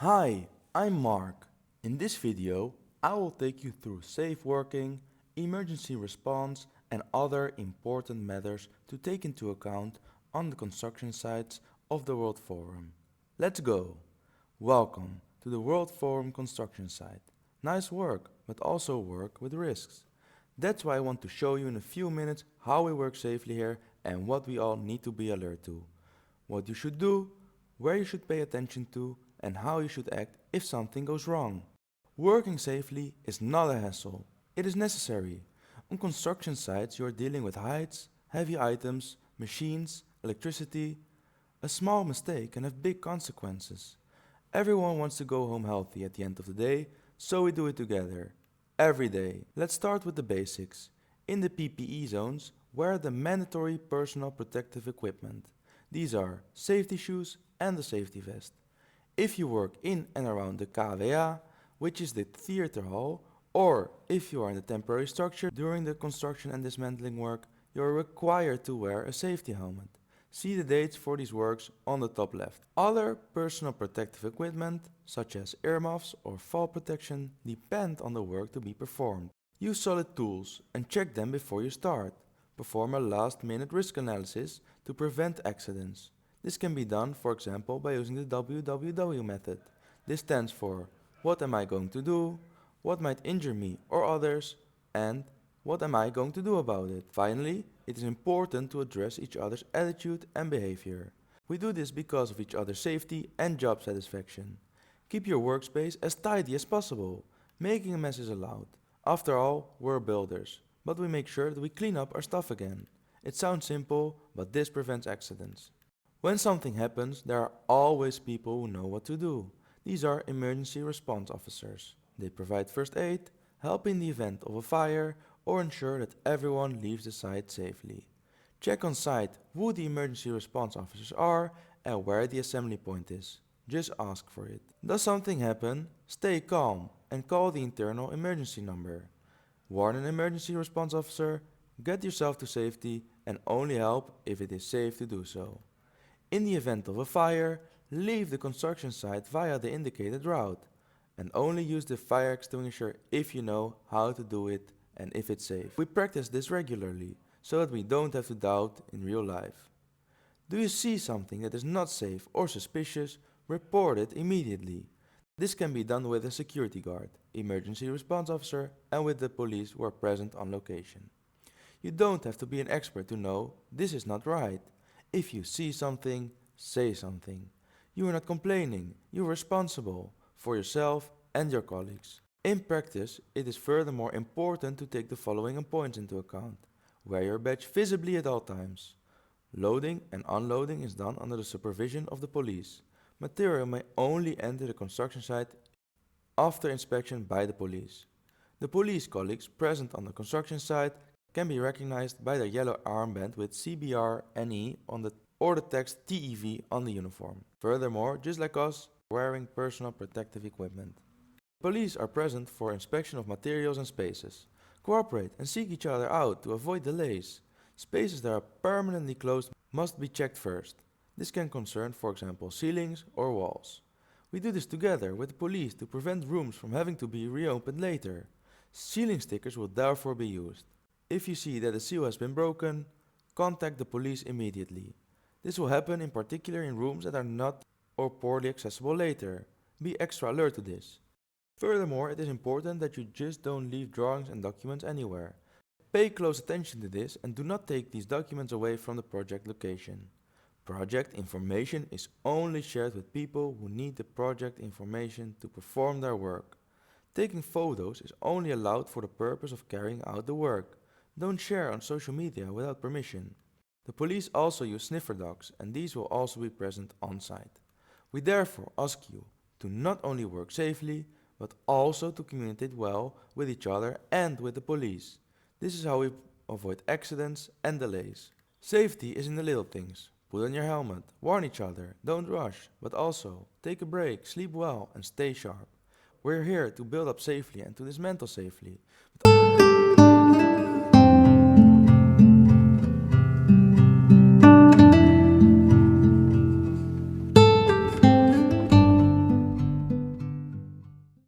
Hi, I'm Mark. In this video, I will take you through safe working, emergency response and other important matters to take into account on the construction sites of the World Forum. Let's go! Welcome to the World Forum construction site. Nice work, but also work with risks. That's why I want to show you in a few minutes how we work safely here and what we all need to be alert to. What you should do, where you should pay attention to, and how you should act if something goes wrong. Working safely is not a hassle. It is necessary. On construction sites you are dealing with heights, heavy items, machines, electricity. A small mistake can have big consequences. Everyone wants to go home healthy at the end of the day, so we do it together. Every day. Let's start with the basics. In the PPE zones, wear the mandatory personal protective equipment. These are safety shoes and the safety vest. If you work in and around the KVA, which is the theater hall, or if you are in the temporary structure during the construction and dismantling work, you are required to wear a safety helmet. See the dates for these works on the top left. Other personal protective equipment, such as earmuffs or fall protection, depend on the work to be performed. Use solid tools and check them before you start. Perform a last-minute risk analysis to prevent accidents. This can be done, for example, by using the WWW method. This stands for what am I going to do, what might injure me or others, and what am I going to do about it. Finally, it is important to address each other's attitude and behavior. We do this because of each other's safety and job satisfaction. Keep your workspace as tidy as possible. Making a mess is allowed. After all, we're builders, but we make sure that we clean up our stuff again. It sounds simple, but this prevents accidents. When something happens, there are always people who know what to do. These are emergency response officers. They provide first aid, help in the event of a fire, or ensure that everyone leaves the site safely. Check on site who the emergency response officers are and where the assembly point is. Just ask for it. Does something happen? Stay calm and call the internal emergency number. Warn an emergency response officer, get yourself to safety, and only help if it is safe to do so. In the event of a fire, leave the construction site via the indicated route and only use the fire extinguisher if you know how to do it and if it's safe. We practice this regularly so that we don't have to doubt in real life. Do you see something that is not safe or suspicious? Report it immediately. This can be done with a security guard, emergency response officer, and with the police who are present on location. You don't have to be an expert to know this is not right. If you see something, say something. You are not complaining, you are responsible for yourself and your colleagues. In practice, it is furthermore important to take the following points into account. Wear your badge visibly at all times. Loading and unloading is done under the supervision of the police. Material may only enter the construction site after inspection by the police. The police colleagues present on the construction site can be recognized by their yellow armband with CBR NE on the or the text TEV on the uniform. Furthermore, just like us, wearing personal protective equipment. Police are present for inspection of materials and spaces. Cooperate and seek each other out to avoid delays. Spaces that are permanently closed must be checked first. This can concern, for example, ceilings or walls. We do this together with the police to prevent rooms from having to be reopened later. Ceiling stickers will therefore be used. If you see that a seal has been broken, contact the police immediately. This will happen in particular in rooms that are not or poorly accessible later. Be extra alert to this. Furthermore, it is important that you just don't leave drawings and documents anywhere. Pay close attention to this and do not take these documents away from the project location. Project information is only shared with people who need the project information to perform their work. Taking photos is only allowed for the purpose of carrying out the work. Don't share on social media without permission. The police also use sniffer dogs and these will also be present on site. We therefore ask you to not only work safely, but also to communicate well with each other and with the police. This is how we avoid accidents and delays. Safety is in the little things. Put on your helmet, warn each other, don't rush, but also take a break, sleep well and stay sharp. We're here to build up safely and to dismantle safely.